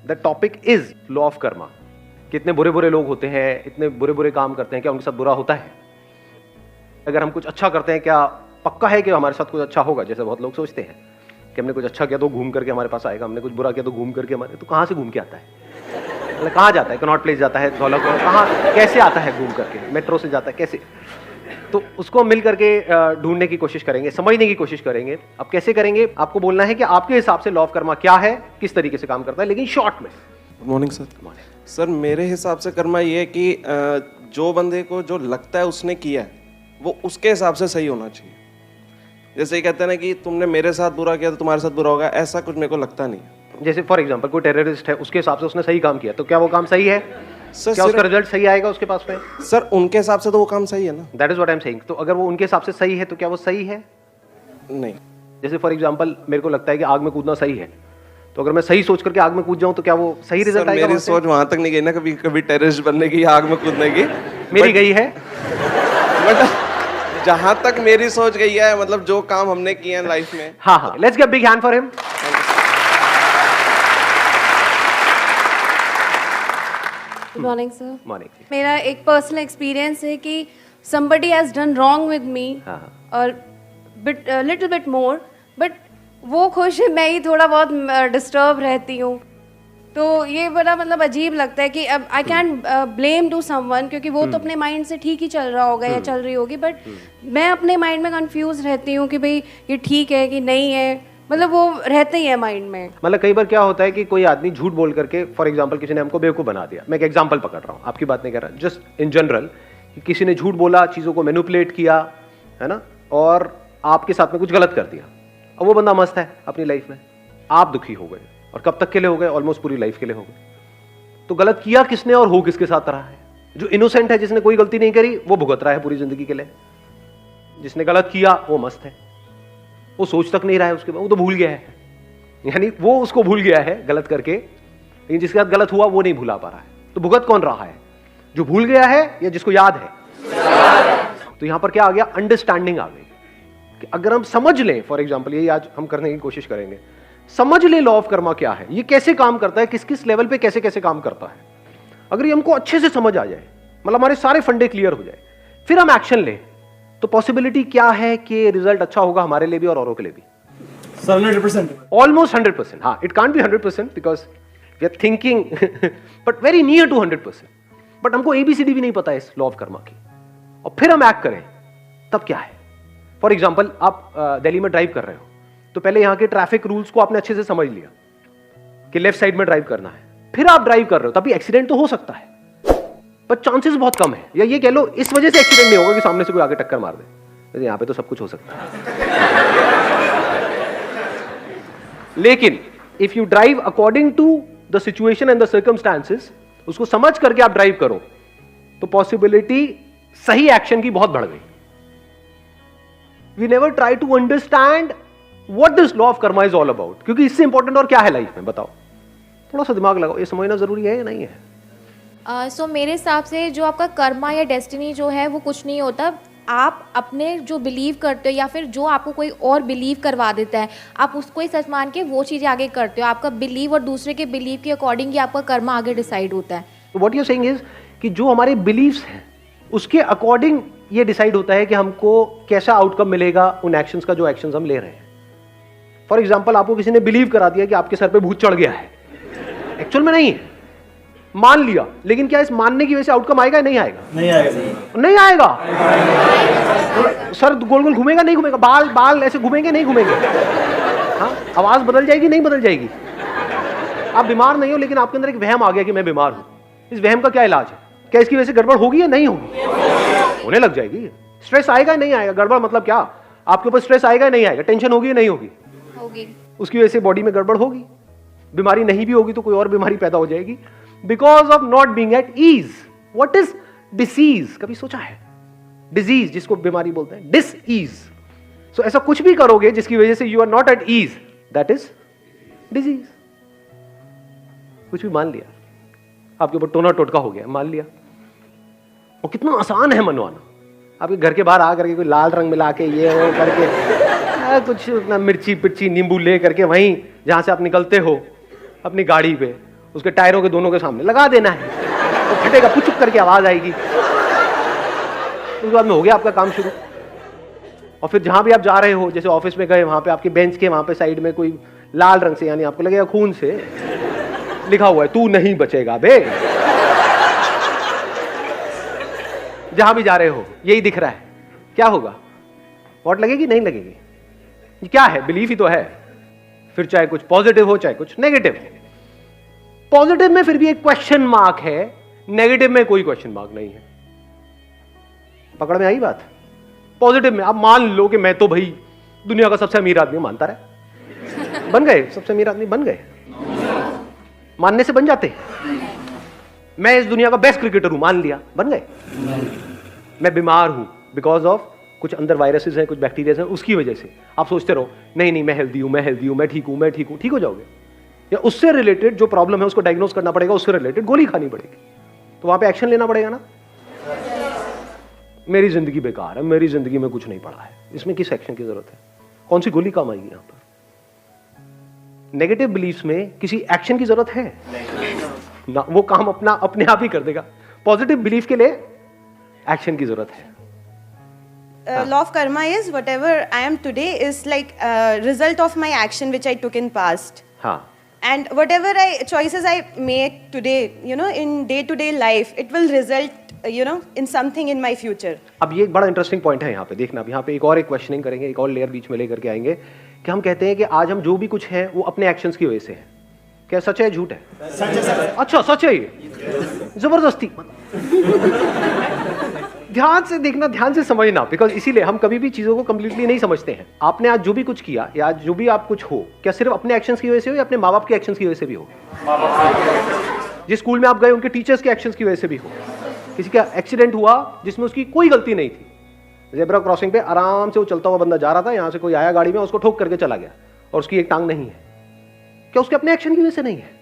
The topic is law of Karma. कितने बुरे बुरे लोग होते हैं, इतने बुरे बुरे काम करते हैं, क्या उनके साथ बुरा होता है? अगर हम कुछ अच्छा करते हैं, क्या पक्का है कि हमारे साथ कुछ अच्छा होगा? जैसे बहुत लोग सोचते हैं कि हमने कुछ अच्छा किया तो घूम करके हमारे पास आएगा, हमने कुछ बुरा किया तो घूम करके हमारे, तो कहाँ से घूम के आता है? मतलब कहाँ जाता है? कनॉट प्लेस जाता है, धौला कहाँ कैसे आता है घूम करके? मेट्रो से जाता है कैसे? तो उसको मिल करके ढूंढने की कोशिश करेंगे, समझने की कोशिश करेंगे। अब कैसे करेंगे? आपको बोलना है कि आपके हिसाब से लॉ ऑफ कर्मा क्या है, किस तरीके से काम करता है, लेकिन शॉर्ट में। Good morning sir. सर मेरे हिसाब से कर्मा ये है कि जो बंदे को जो लगता है उसने किया है वो उसके हिसाब से सही होना चाहिए। जैसे कहते हैं ना कि तुमने मेरे साथ बुरा किया तो तुम्हारे साथ बुरा होगा, ऐसा कुछ मेरे को लगता नहीं है। जैसे फॉर एग्जांपल कोई टेररिस्ट है, उसके हिसाब से उसने सही काम किया, तो क्या वो काम सही है? सर क्या उसका रिजल्ट सही आएगा उसके पास में? सर उनके हिसाब से तो वो काम सही है ना। That is what I am saying. तो अगर वो उनके हिसाब से सही है तो क्या वो सही है? नहीं। जैसे फॉर एग्जांपल मेरे को लगता है कि आग में कूदना सही है, तो अगर मैं सही सोच करके आग में कूद जाऊं तो क्या वो सही रिजल्ट आएगा? मेरी सोच वहां तक नहीं गई ना, कभी कभी टेररिस्ट बनने की, आग में कूदने की। मेरी गई है, बट जहां तक मेरी सोच गई है, मतलब जो काम हमने किए हैं लाइफ में। हाँ हाँ, let's give big hand for him. Good morning sir. Morning. मेरा एक पर्सनल एक्सपीरियंस है कि somebody has done wrong with me और लिटिल बिट मोर, बट वो खुश है, मैं ही थोड़ा बहुत डिस्टर्ब रहती हूँ। तो ये बड़ा मतलब अजीब लगता है कि अब I can blame to someone, क्योंकि वो तो अपने माइंड से ठीक ही चल रहा होगा या चल रही होगी, बट मैं अपने माइंड में कंफ्यूज रहती हूँ कि भाई ये ठीक है कि नहीं है, मतलब वो रहते ही है माइंड में। मतलब कई बार क्या होता है कि कोई आदमी झूठ बोल करके, फॉर एग्जांपल किसी ने हमको बेवकूफ बना दिया, मैं एक एग्जांपल पकड़ रहा हूँ, आपकी बात नहीं कर रहा, जस्ट इन जनरल, कि किसी ने झूठ बोला, चीज़ों को मैनिपुलेट किया, है ना, और आपके साथ में कुछ गलत कर दिया। अब वो बंदा मस्त है अपनी लाइफ में, आप दुखी हो गए, और कब तक के लिए हो गए? ऑलमोस्ट पूरी लाइफ के लिए हो गए। तो गलत किया किसने और हो किसके साथ रहा है? जो इनोसेंट है, जिसने कोई गलती नहीं करी, वो भुगत रहा है पूरी जिंदगी के लिए। जिसने गलत किया वो मस्त है, वो सोच तक नहीं रहा है उसके बाद, वो तो भूल गया है, यानी वो उसको भूल गया है गलत करके, लेकिन जिसके साथ गलत हुआ वो नहीं भुला पा रहा है। तो भुगत कौन रहा है? जो भूल गया है या जिसको याद है? तो यहां पर क्या आ गया? अंडरस्टैंडिंग आ गई कि अगर हम समझ लें, फॉर एग्जांपल यही आज हम करने की कोशिश करेंगे, समझ ले लॉ ऑफ कर्मा क्या है, ये कैसे काम करता है, किस किस लेवल पे कैसे कैसे काम करता है। अगर ये हमको अच्छे से समझ आ जाए, मतलब हमारे सारे फंडे क्लियर हो जाए, फिर हम एक्शन लें, तो पॉसिबिलिटी क्या है कि रिजल्ट अच्छा होगा हमारे लिए भी और औरों के लिए भी? 100%, ऑलमोस्ट 100%। हाँ, it can't be 100% because we are thinking but very near to 100%। But हमको ABCD भी नहीं पता है इस लॉ ऑफ कर्मा की, और फिर हम एक्ट करें, तब क्या है? फॉर एग्जाम्पल आप दिल्ली में ड्राइव कर रहे हो, तो पहले यहां के ट्रैफिक रूल्स को आपने अच्छे से समझ लिया कि लेफ्ट साइड में ड्राइव करना है, फिर आप ड्राइव कर रहे हो, तभी एक्सीडेंट तो हो सकता है, पर चांसेस बहुत कम है, या ये कह लो इस वजह से एक्सीडेंट नहीं होगा कि सामने से कोई आगे टक्कर मार दे। यहां पे तो सब कुछ हो सकता है। लेकिन if you drive according to the situation and the circumstances, उसको समझ करके आप ड्राइव करो, तो पॉसिबिलिटी सही एक्शन की बहुत बढ़ गई। We never try to understand what this law of karma is all about, क्योंकि इससे इंपॉर्टेंट और क्या है लाइफ में? बताओ, थोड़ा सा दिमाग लगाओ, ये समझना जरूरी है या नहीं है? सो मेरे हिसाब से जो आपका कर्मा या डेस्टिनी जो है वो कुछ नहीं होता। आप अपने जो बिलीव करते हो या फिर जो आपको कोई और बिलीव करवा देता है, आप उसको ही सच मान के वो चीज़ें आगे करते हो। आपका बिलीव और दूसरे के बिलीव के अकॉर्डिंग ही आपका कर्मा आगे डिसाइड होता है। तो व्हाट यू सेइंग इज कि जो हमारे बिलीव्स हैं उसके अकॉर्डिंग ये डिसाइड होता है कि हमको कैसा आउटकम मिलेगा उन एक्शंस का, जो एक्शंस हम ले रहे हैं। फॉर एग्जाम्पल आपको किसी ने बिलीव करा दिया कि आपके सर पे भूत चढ़ गया है, एक्चुअल में नहीं है, मान लिया, लेकिन क्या इस मानने की वजह से आउटकम आएगा या नहीं आएगा? नहीं आएगा। नहीं आएगा। सर गोल गोल घूमेगा नहीं घूमेगा? बाल बाल ऐसे घूमेंगे नहीं घूमेंगे? हाँ, आवाज बदल जाएगी नहीं बदल जाएगी? आप बीमार नहीं हो, लेकिन आपके अंदर एक वहम आ गया कि मैं बीमार हूं। इस वहम का क्या इलाज है? क्या इसकी वजह से गड़बड़ होगी या नहीं होगी? होने लग जाएगी। स्ट्रेस आएगा या नहीं आएगा? गड़बड़ मतलब क्या? आपके ऊपर स्ट्रेस आएगा या नहीं आएगा? टेंशन होगी या नहीं होगी? होगी। उसकी वजह से बॉडी में गड़बड़ होगी। बीमारी नहीं भी होगी तो कोई और बीमारी पैदा हो जाएगी, because of not being at ease. What is disease? कभी सोचा है? डिजीज जिसको बीमारी बोलते हैं, डिस ईज। सो ऐसा कुछ भी करोगे जिसकी वजह से you are not at ease, that is disease. कुछ भी मान लिया, आपके ऊपर टोना टोटका हो गया, मान लिया। और कितना आसान है मनवाना। आपके घर के बाहर आ करके कोई लाल रंग मिला के ये वो करके कुछ मिर्ची पिर्ची नींबू ले करके वहीं जहां से आप निकलते हो अपनी गाड़ी पे, उसके टायरों के दोनों के सामने लगा देना है, तो फटेगा, पुचुक करके आवाज आएगी। उसके बाद में हो गया आपका काम शुरू। और फिर जहां भी आप जा रहे हो, जैसे ऑफिस में गए, वहां पे आपके बेंच के वहां पे साइड में कोई लाल रंग से, यानी आपको लगेगा खून से लिखा हुआ है, तू नहीं बचेगा बे। जहां भी जा रहे हो यही दिख रहा है, क्या होगा? वोट लगेगी? नहीं लगेगी। ये क्या है? बिलीफ ही तो है। फिर चाहे कुछ पॉजिटिव हो चाहे कुछ नेगेटिव हो। पॉजिटिव में फिर भी एक क्वेश्चन मार्क है, नेगेटिव में कोई क्वेश्चन मार्क नहीं है। पकड़ में आई बात? पॉजिटिव में आप मान लो कि मैं तो भाई दुनिया का सबसे अमीर आदमी, मानता रहे, बन गए, सबसे अमीर आदमी बन गए। मानने से बन जाते हैं। मैं इस दुनिया का बेस्ट क्रिकेटर हूं, मान लिया, बन गए। मैं बीमार हूं बिकॉज ऑफ कुछ अंदर वायरसेस हैं, कुछ बैक्टीरिया हैं, उसकी वजह से आप सोचते रहो नहीं नहीं मैं हेल्दी हूं, मैं हेल्दी हूं, मैं ठीक हूं, मैं ठीक हूं, ठीक हो जाओगे। या उससे रिलेटेड जो प्रॉब्लम है उसको डायग्नोस करना पड़ेगा, उससे रिलेटेड गोली खानी पड़ेगी, तो वहां पे एक्शन लेना पड़ेगा ना। मेरी जिंदगी बेकार है, मेरी जिंदगी में कुछ नहीं पड़ा है, इसमें किस एक्शन की जरूरत है? कौन सी गोली काम आएगी यहां पर? नेगेटिव बिलीफ्स में किसी एक्शन की जरूरत है ना, वो काम अपना अपने आप ही कर देगा। पॉजिटिव बिलीफ के लिए एक्शन की जरूरत है। Law of karma is whatever I am today is like a result of my action which I took in past. हाँ, And whatever choices I make today, you know, in day-to-day life, it will result, you know, in something in my future. अब ये एक बड़ा interesting point है यहाँ पे, देखना। अब यहाँ पे एक और क्वेश्चनिंग करेंगे, एक और लेयर बीच में लेकर के आएंगे कि हम कहते हैं कि आज हम जो भी कुछ है वो अपने एक्शंस की वजह से है। क्या सच है झूठ है? सच है सर। अच्छा सच है ये, जबरदस्ती। ध्यान से देखना, ध्यान से समझना, बिकॉज इसीलिए हम कभी भी चीजों को कंप्लीटली नहीं समझते हैं। आपने आज जो भी कुछ किया या आज जो भी आप कुछ हो, क्या सिर्फ अपने एक्शंस की वजह से हो या अपने माँ बाप के एक्शंस की वजह से भी हो? जिस स्कूल में आप गए उनके टीचर्स के एक्शंस की वजह से भी हो। किसी का एक्सीडेंट हुआ जिसमें उसकी कोई गलती नहीं थी, ज़ेब्रा क्रॉसिंग पे आराम से वो चलता हुआ बंदा जा रहा था, यहां से कोई आया गाड़ी में, उसको ठोक करके चला गया और उसकी एक टांग नहीं है, क्या उसके अपने एक्शन की वजह से नहीं है?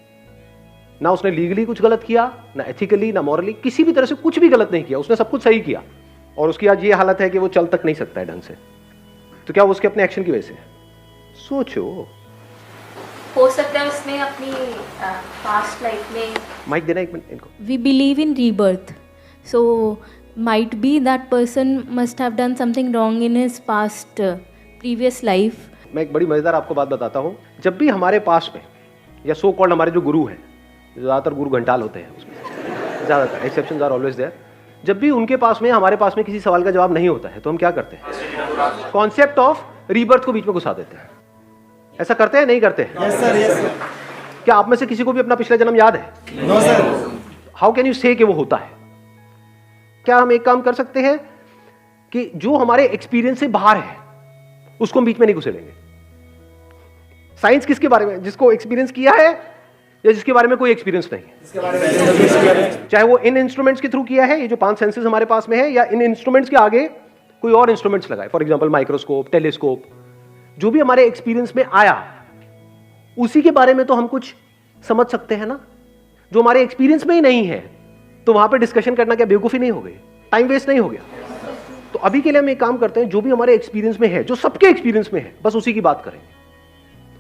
ना उसने लीगली कुछ गलत किया, ना एथिकली, ना मॉरली, किसी भी तरह से कुछ भी गलत नहीं किया, उसने सब कुछ सही किया और उसकी आज ये हालत है कि वो चल तक नहीं सकता है ढंग से। तो क्या वो उसके अपने एक्शन की वजह से? सोचो। हो सकता है उसने अपनी पास्ट लाइफ में, माइक देना एक मिनट इनको। We believe in rebirth, so might be that person must have done something wrong in his past previous life. मैं एक बड़ी मजेदार आपको बात बताता हूं। जब भी हमारे पास में या सो कॉल्ड हमारे जो गुरु हैं, ज्यादातर गुरु घंटाल होते हैं उसमें, ज्यादातर एक्सेप्शंस आर ऑलवेज देयर, जब भी उनके पास में हमारे पास में किसी सवाल का जवाब नहीं होता है तो हम क्या करते हैं? कॉन्सेप्ट ऑफ रीबर्थ को बीच में घुसा देते हैं। ऐसा करते हैं नहीं करते हैं? Yes sir, yes sir. क्या आप में से किसी को भी अपना पिछला जन्म याद है? No sir. How can you say कि वो होता है? क्या हम एक काम कर सकते हैं कि जो हमारे एक्सपीरियंस से बाहर है उसको हम बीच में नहीं घुसेड़ेंगे। साइंस किसके बारे में? जिसको एक्सपीरियंस किया है या जिसके बारे में कोई एक्सपीरियंस नहीं है। इसके बारे में चाहे वो इन इंस्ट्रूमेंट्स के थ्रू किया है, ये जो 5 सेंसेस हमारे पास में है, या इन इंस्ट्रूमेंट्स के आगे कोई और इंस्ट्रूमेंट्स लगाए, फॉर एग्जांपल माइक्रोस्कोप, टेलीस्कोप, जो भी हमारे एक्सपीरियंस में आया उसी के बारे में तो हम कुछ समझ सकते हैं ना। जो हमारे एक्सपीरियंस में ही नहीं है तो वहां पे डिस्कशन करना क्या बेवकूफी नहीं हो गई? टाइम वेस्ट नहीं हो गया? तो अभी के लिए हम एक काम करते हैं, जो भी हमारे एक्सपीरियंस में है, जो सबके एक्सपीरियंस में है, बस उसी की बात करेंगे,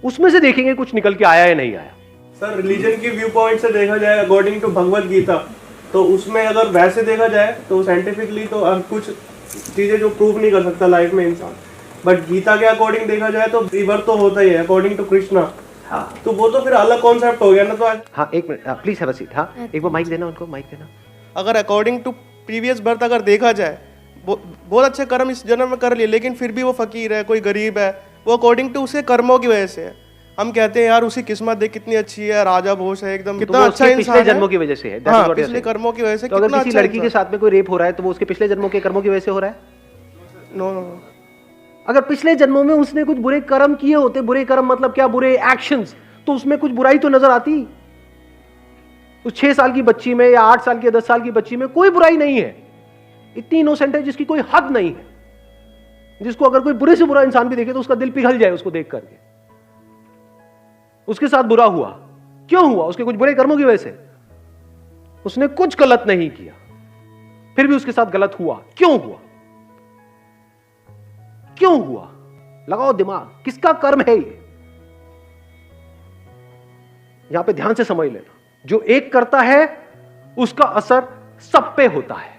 उसमें से देखेंगे कुछ निकल के आया या नहीं आया। सर रिलीजन की व्यू पॉइंट से देखा जाए, अकॉर्डिंग टू भगवत गीता, तो उसमें अगर वैसे देखा जाए तो साइंटिफिकली तो कुछ चीज़ें जो प्रूव नहीं कर सकता लाइफ में इंसान, बट गीता के अकॉर्डिंग देखा जाए तो रिबर्थ तो होता ही है अकॉर्डिंग टू कृष्णा। हाँ, तो वो तो फिर अलग कॉन्सेप्ट हो गया ना। तो हाँ एक minute please have a seat. हाँ एक बार माइक देना उनको, माइक देना। अगर अकॉर्डिंग टू प्रीवियस बर्थ अगर देखा जाए, बहुत अच्छे कर्म इस जन्म में कर लिए, लेकिन फिर भी वो फकीर है, कोई गरीब है, वो अकॉर्डिंग टू उसके कर्मों की वजह से है। हम कहते हैं यार उसकी किस्मत देख कितनी अच्छी है, राजा भोज है एकदम, कितना अच्छा इंसान पिछले जन्मों की वजह से है। हाँ, पिछले कर्मों की वजह से। तो अगर किसी लड़की के साथ में कोई रेप हो रहा है तो वो उसके पिछले जन्मों के कर्मों की वजह से हो रहा है? No no. अगर पिछले जन्मों में उसने कुछ बुरे कर्म किए होते, बुरे कर्म मतलब क्या, बुरे एक्शंस, तो उसमें कुछ बुराई तो नजर आती। उस 6 साल की बच्ची में या 8 साल की 10 साल की बच्ची में कोई बुराई नहीं है, इतनी इनोसेंट है जिसकी कोई हद नहीं है, जिसको अगर कोई बुरे से बुरा इंसान भी देखे तो उसका दिल पिघल जाए उसको देख करके। उसके साथ बुरा हुआ, क्यों हुआ? उसके कुछ बुरे कर्मों की वजह से। उसने कुछ गलत नहीं किया, फिर भी उसके साथ गलत हुआ, क्यों हुआ? क्यों हुआ? लगाओ दिमाग, किसका कर्म है ये? यहां पे ध्यान से समझ लेना। जो एक करता है उसका असर सब पे होता है,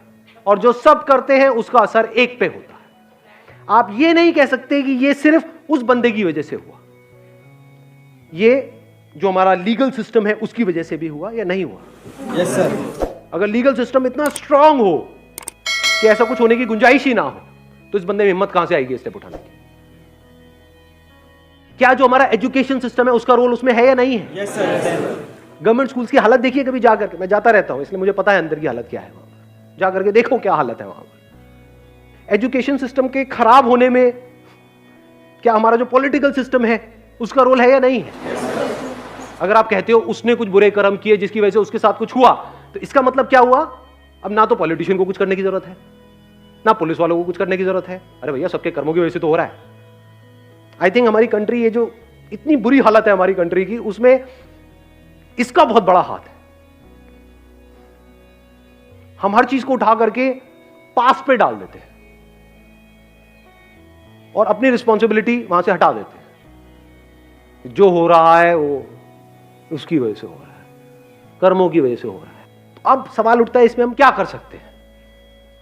और जो सब करते हैं उसका असर एक पे होता है। आप ये नहीं कह सकते कि ये सिर्फ उस बंदे की वजह से हुआ, ये जो हमारा लीगल सिस्टम है उसकी वजह से भी हुआ या नहीं हुआ। Yes sir. अगर लीगल सिस्टम इतना स्ट्रांग हो कि ऐसा कुछ होने की गुंजाइश ही ना हो, तो इस बंदे में हिम्मत कहां से आएगी स्टेप उठाने की? क्या जो हमारा एजुकेशन सिस्टम है उसका रोल उसमें है या नहीं है? Yes sir. गवर्नमेंट स्कूल्स की हालत देखिए कभी जाकर के, मैं जाता रहता हूं इसलिए मुझे पता है अंदर की हालत क्या है, वहां जाकर के देखो क्या हालत है वहां पर। एजुकेशन सिस्टम के खराब होने में क्या हमारा जो पॉलिटिकल सिस्टम है उसका रोल है या नहीं है? अगर आप कहते हो उसने कुछ बुरे कर्म किए जिसकी वजह से उसके साथ कुछ हुआ, तो इसका मतलब क्या हुआ? अब ना तो पॉलिटिशियन को कुछ करने की जरूरत है, ना पुलिस वालों को कुछ करने की जरूरत है। अरे भैया सबके कर्मों की वजह से तो हो रहा है। आई थिंक हमारी कंट्री, ये जो इतनी बुरी हालत है हमारी कंट्री की, उसमें इसका बहुत बड़ा हाथ है। हम हर चीज को उठा करके पास पे डाल देते हैं और अपनी रिस्पॉन्सिबिलिटी वहां से हटा देते हैं। जो हो रहा है वो उसकी वजह से हो रहा है, कर्मों की वजह से हो रहा है। तो अब सवाल उठता है इसमें हम क्या कर सकते हैं?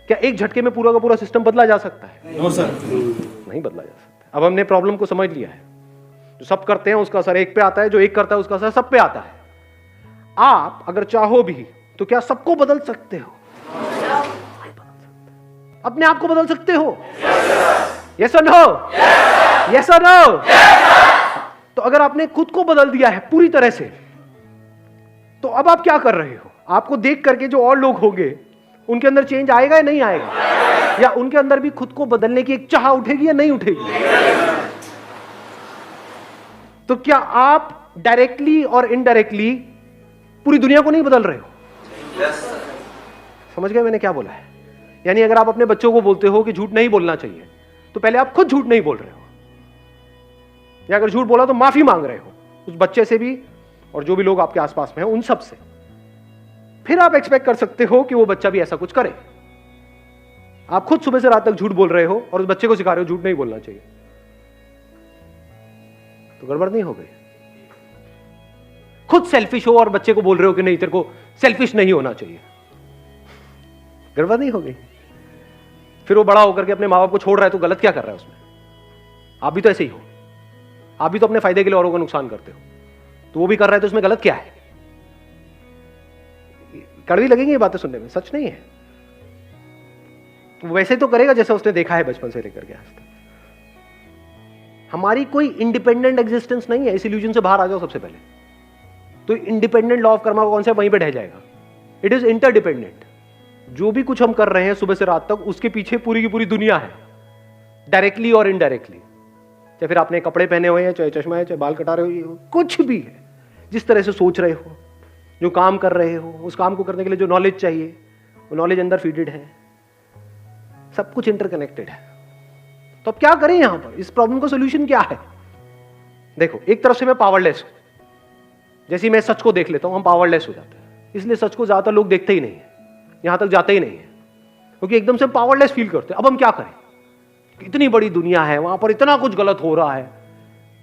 क्या एक झटके में पूरा का पूरा सिस्टम बदला जा सकता है? No sir. नहीं बदला जा सकता। अब हमने प्रॉब्लम को समझ लिया है, जो सब करते हैं उसका असर एक पे आता है, जो एक करता है उसका असर सब पे आता है। आप अगर चाहो भी तो क्या सबको बदल सकते हो? नहीं बदल सकते। अपने आप को बदल सकते हो? यस और नो? यस और नो? तो अगर आपने खुद को बदल दिया है पूरी तरह से, तो अब आप क्या कर रहे हो? आपको देख करके जो और लोग होंगे उनके अंदर चेंज आएगा या नहीं आएगा? या उनके अंदर भी खुद को बदलने की एक चाह उठेगी या नहीं उठेगी? तो क्या आप डायरेक्टली और इनडायरेक्टली पूरी दुनिया को नहीं बदल रहे हो? समझ गए मैंने क्या बोला है? यानी अगर आप अपने बच्चों को बोलते हो कि झूठ नहीं बोलना चाहिए, तो पहले आप खुद झूठ नहीं बोल रहे हो, या अगर झूठ बोला तो माफी मांग रहे हो उस बच्चे से भी और जो भी लोग आपके आसपास में हैं उन सब से। फिर आप एक्सपेक्ट कर सकते हो कि वो बच्चा भी ऐसा कुछ करे। आप खुद सुबह से रात तक झूठ बोल रहे हो और उस बच्चे को सिखा रहे हो झूठ नहीं बोलना चाहिए, तो गड़बड़ नहीं हो गई? खुद सेल्फिश हो और बच्चे को बोल रहे हो कि नहीं तेरे को सेल्फिश नहीं होना चाहिए, गड़बड़ नहीं हो गई? फिर वो बड़ा होकर के अपने माँ बाप को छोड़ रहा है, तो गलत क्या कर रहा है उसमें? आप भी तो ऐसे ही हो, आप भी तो अपने फायदे के लिए औरों का नुकसान करते हो, तो वो भी कर रहा है, तो उसमें गलत क्या है? कड़वी लगेंगी ये बातें सुनने में, सच नहीं है। तो वैसे तो करेगा जैसा उसने देखा है बचपन से लेकर के आज तक। हमारी कोई इंडिपेंडेंट एग्जिस्टेंस नहीं है, इस इल्यूजन से बाहर आ जाओ सबसे पहले। तो इंडिपेंडेंट लॉ ऑफ कर्मा कौन सा वहीं पे ढह जाएगा? It is interdependent. जो भी कुछ हम कर रहे हैं सुबह से रात तक, उसके पीछे पूरी की पूरी दुनिया है, डायरेक्टली और इनडायरेक्टली। चाहे फिर आपने कपड़े पहने हुए हैं, चाहे चश्मा है, चाहे बाल कटा रहे हो, कुछ भी है, जिस तरह से सोच रहे हो, जो काम कर रहे हो, उस काम को करने के लिए जो नॉलेज चाहिए वो नॉलेज अंदर फीडेड है, सब कुछ इंटरकनेक्टेड है। तो अब क्या करें यहां पर? इस प्रॉब्लम का सोल्यूशन क्या है? देखो, एक तरफ से मैं पावरलेस हूं, जैसे ही मैं सच को देख लेता हूं हम पावरलेस हो जाते हैं, इसलिए सच को ज्यादातर लोग देखते ही नहीं है, यहां तक जाते ही नहीं है, क्योंकि एकदम से पावरलेस फील करते हैं। अब हम क्या करें? इतनी बड़ी दुनिया है, वहां पर इतना कुछ गलत हो रहा है,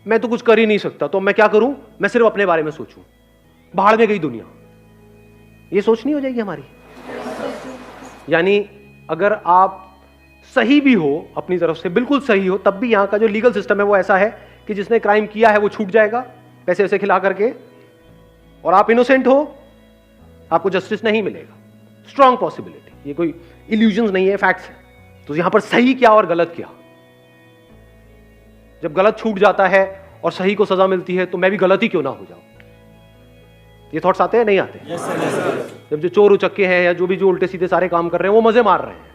मैं तो कुछ कर ही नहीं सकता, तो मैं क्या करूं? मैं सिर्फ अपने बारे में सोचूं, बाहर में गई दुनिया। ये सोच नहीं हो जाएगी हमारी? यानी अगर आप सही भी हो अपनी तरफ से, बिल्कुल सही हो, तब भी यहां का जो लीगल सिस्टम है वो ऐसा है कि जिसने क्राइम किया है वो छूट जाएगा पैसे वैसे खिला करके, और आप इनोसेंट हो, आपको जस्टिस नहीं मिलेगा। स्ट्रॉन्ग पॉसिबिलिटी, ये कोई इल्यूजन्स नहीं है, फैक्ट्स है। तो यहां पर सही क्या और गलत क्या? जब गलत छूट जाता है और सही को सजा मिलती है, तो मैं भी गलत ही क्यों ना हो जाऊं? ये थॉट्स आते हैं नहीं आते? जब जो चोर उचक्के हैं या जो भी जो उल्टे सीधे सारे काम कर रहे हैं वो मजे मार रहे हैं,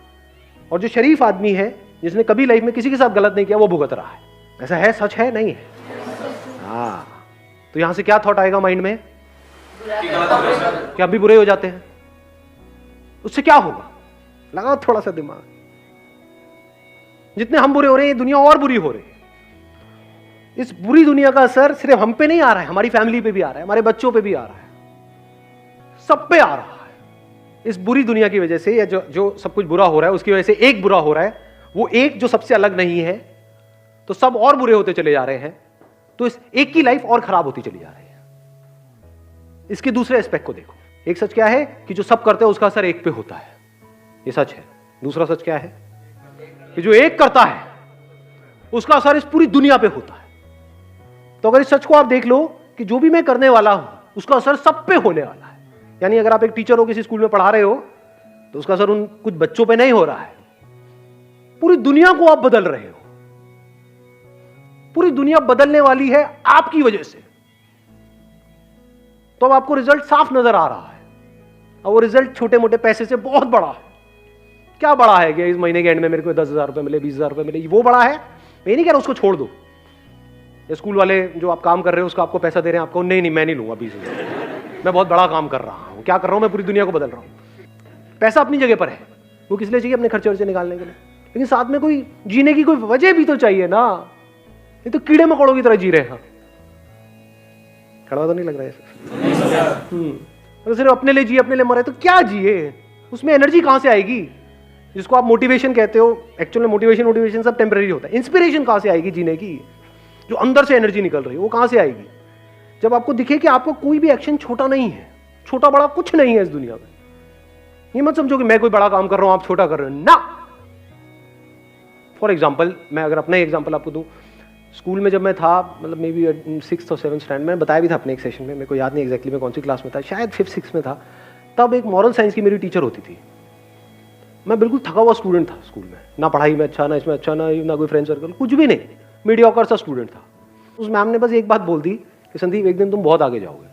और जो शरीफ आदमी है जिसने कभी लाइफ में किसी के साथ गलत नहीं किया वो भुगत रहा है। ऐसा है? सच है? नहीं है? हाँ। तो यहां से क्या थॉट आएगा माइंड में? क्या भी बुरे हो जाते हैं? उससे क्या होगा? लगाओ थोड़ा सा दिमाग। जितने हम बुरे हो रहे हैं, दुनिया और बुरी हो रही है। इस बुरी दुनिया का असर सिर्फ हम पे नहीं आ रहा है, हमारी फैमिली पे भी आ रहा है, हमारे बच्चों पे भी आ रहा है, सब पे आ रहा है। इस बुरी दुनिया की वजह से, या जो सब कुछ बुरा हो रहा है उसकी वजह से एक बुरा हो रहा है, वो एक जो सबसे अलग नहीं है, तो सब और बुरे होते चले जा रहे हैं, तो इस एक की लाइफ और खराब होती चली जा रही है। इसके दूसरे एस्पेक्ट को देखो। एक सच क्या है कि जो सब करते हैं उसका असर एक पे होता है, ये सच है। दूसरा सच क्या है कि जो एक करता है उसका असर इस पूरी दुनिया पे होता है। तो अगर इस सच को आप देख लो कि जो भी मैं करने वाला हूं उसका असर सब पे होने वाला है। यानी अगर आप एक टीचर हो, किसी स्कूल में पढ़ा रहे हो, तो उसका असर उन कुछ बच्चों पे नहीं हो रहा है, पूरी दुनिया को आप बदल रहे हो। पूरी दुनिया बदलने वाली है आपकी वजह से। तो अब आपको रिजल्ट साफ नजर आ रहा है, और वो रिजल्ट छोटे मोटे पैसे से बहुत बड़ा है। क्या बड़ा है कि इस महीने के एंड में मेरे को 10,000 रुपए मिले, 20,000 रुपए मिले, वो बड़ा है। मैं नहीं कह रहा उसको छोड़ दो। ये स्कूल वाले जो आप काम कर रहे हो उसका आपको पैसा दे रहे हैं, आपको नहीं मैं नहीं लूंगा 20,000, मैं बहुत बड़ा काम कर रहा हूं। क्या कर रहा हूं मैं? पूरी दुनिया को बदल रहा हूं। पैसा अपनी जगह पर है, वो किस लिए चाहिए? अपने खर्चे वर्चे निकालने के लिए। लेकिन साथ में कोई जीने की कोई वजह भी तो चाहिए ना। ये तो कीड़े मकोड़ों की तरह जी रहे हैं। कड़वा तो नहीं लग रहा है? अगर सिर्फ अपने लिए जिए, अपने लिए मरे, तो क्या जिए? उसमें एनर्जी कहां से आएगी? जिसको आप मोटिवेशन कहते हो, एक्चुअली मोटिवेशन सब टेम्परेरी होता है। इंस्पिरेशन कहां से आएगी जीने की? जो अंदर से एनर्जी निकल रही है वो कहां से आएगी? जब आपको दिखे कि आपका कोई भी एक्शन छोटा नहीं है, छोटा बड़ा कुछ नहीं है इस दुनिया में। ये मत समझो कि मैं कोई बड़ा काम कर रहा हूं आप छोटा कर रहे हो ना। फॉर एग्जाम्पल, मैं अगर अपना एग्जाम्पल आपको दूं, स्कूल में जब मैं था, मतलब मे बी 6th और 7th स्टैंडर्ड में, बताया भी था अपने एक सेशन में, मेरे को याद नहीं एग्जैक्टली मैं कौन सी क्लास में था, शायद 5th 6th में था। तब एक मॉरल साइंस की मेरी टीचर होती थी। मैं बिल्कुल थका हुआ स्टूडेंट था स्कूल में, ना पढ़ाई में अच्छा, ना इसमें अच्छा, ना कोई फ्रेंड सर्कल, कुछ भी नहीं, मीडियोकर सा स्टूडेंट था। उस मैम ने बस एक बात बोल दी कि संदीप एक दिन तुम बहुत आगे जाओगे।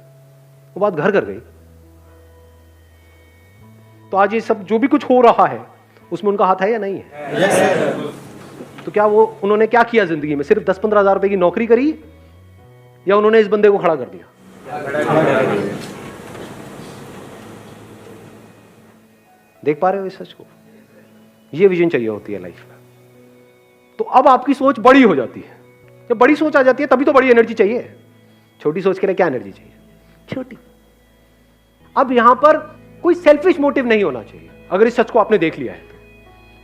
वो बात घर कर गई। तो आज ये सब जो भी कुछ हो रहा है उसमें उनका हाथ है या नहीं है? तो क्या वो उन्होंने क्या किया जिंदगी में? सिर्फ 10-15 हज़ार रुपए की नौकरी करी, या उन्होंने इस बंदे को खड़ा कर दिया? देख पा रहे हो इस सच को? ये विजन चाहिए होती है लाइफ में। तो अब आपकी सोच बड़ी हो जाती है। जब बड़ी सोच आ जाती है तभी तो बड़ी एनर्जी चाहिए। छोटी सोच के लिए क्या एनर्जी चाहिए? छोटी। अब यहां पर कोई सेल्फिश मोटिव नहीं होना चाहिए अगर इस सच को आपने देख लिया है तो।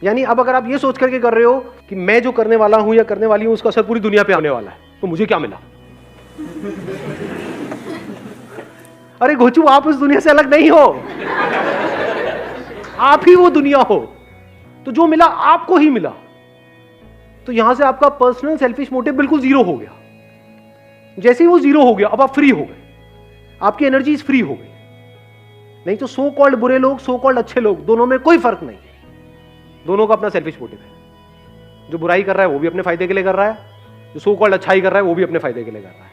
यानी अब अगर आप ये सोच करके कर रहे हो कि मैं जो करने वाला हूं या करने वाली हूं उसका असर पूरी दुनिया पे आने वाला है, तो मुझे क्या मिला? अरे घोचू, आप उस दुनिया से अलग नहीं हो, आप ही वो दुनिया हो। तो जो मिला आपको ही मिला। तो यहां से आपका पर्सनल सेल्फिश मोटिव बिल्कुल जीरो हो गया। जैसे ही वो जीरो हो गया, अब आप फ्री हो गए, आपकी एनर्जी फ्री हो गई। नहीं तो सो कॉल्ड बुरे लोग, सो कॉल्ड अच्छे लोग, दोनों में कोई फर्क नहीं है। दोनों का अपना सेल्फिश मोटिव है। जो बुराई कर रहा है वो भी अपने फायदे के लिए कर रहा है, जो सो कॉल्ड अच्छाई कर रहा है वो भी अपने फायदे के लिए कर रहा है।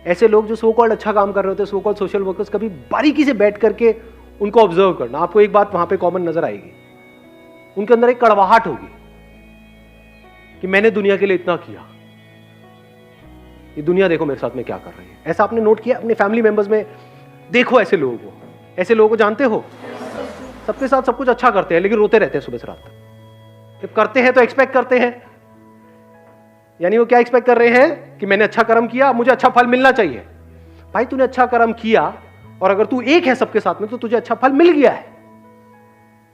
ऐसे लोग जो सो कॉल्ड अच्छा काम कर रहे होते हैं, सो कॉल्ड सोशल वर्कर्स, कभी बारीकी से बैठ करके उनको ऑब्जर्व करना, आपको एक बात वहां पे कॉमन नजर आएगी। उनके अंदर एक कड़वाहट होगी कि मैंने दुनिया के लिए इतना किया, ये दुनिया देखो मेरे साथ में क्या कर रही है। ऐसा आपने नोट किया अपने फैमिली मेंबर्स में? देखो ऐसे लोगों को, ऐसे लोगों को जानते हो? सबके साथ सब कुछ अच्छा करते हैं लेकिन रोते रहते हैं सुबह से रात तक। जब करते हैं तो एक्सपेक्ट करते हैं, यानी वो क्या एक्सपेक्ट कर रहे हैं कि मैंने अच्छा कर्म किया, मुझे अच्छा फल मिलना चाहिए। भाई तूने अच्छा कर्म किया, और अगर तू एक है सबके साथ में तो तुझे अच्छा फल मिल गया है।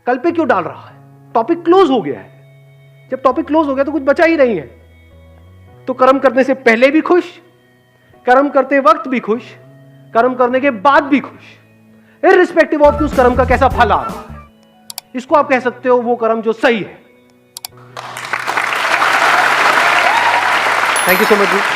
कल पे क्यों डाल रहा है? टॉपिक क्लोज हो गया है। जब टॉपिक क्लोज हो गया तो कुछ बचा ही नहीं है। तो कर्म करने से पहले भी खुश, कर्म करते वक्त भी खुश, कर्म करने के बाद भी खुश, इररिस्पेक्टिव ऑफ कि उस कर्म का कैसा फल आ रहा है। इसको आप कह सकते हो वो कर्म जो सही है। Thank you so much ji.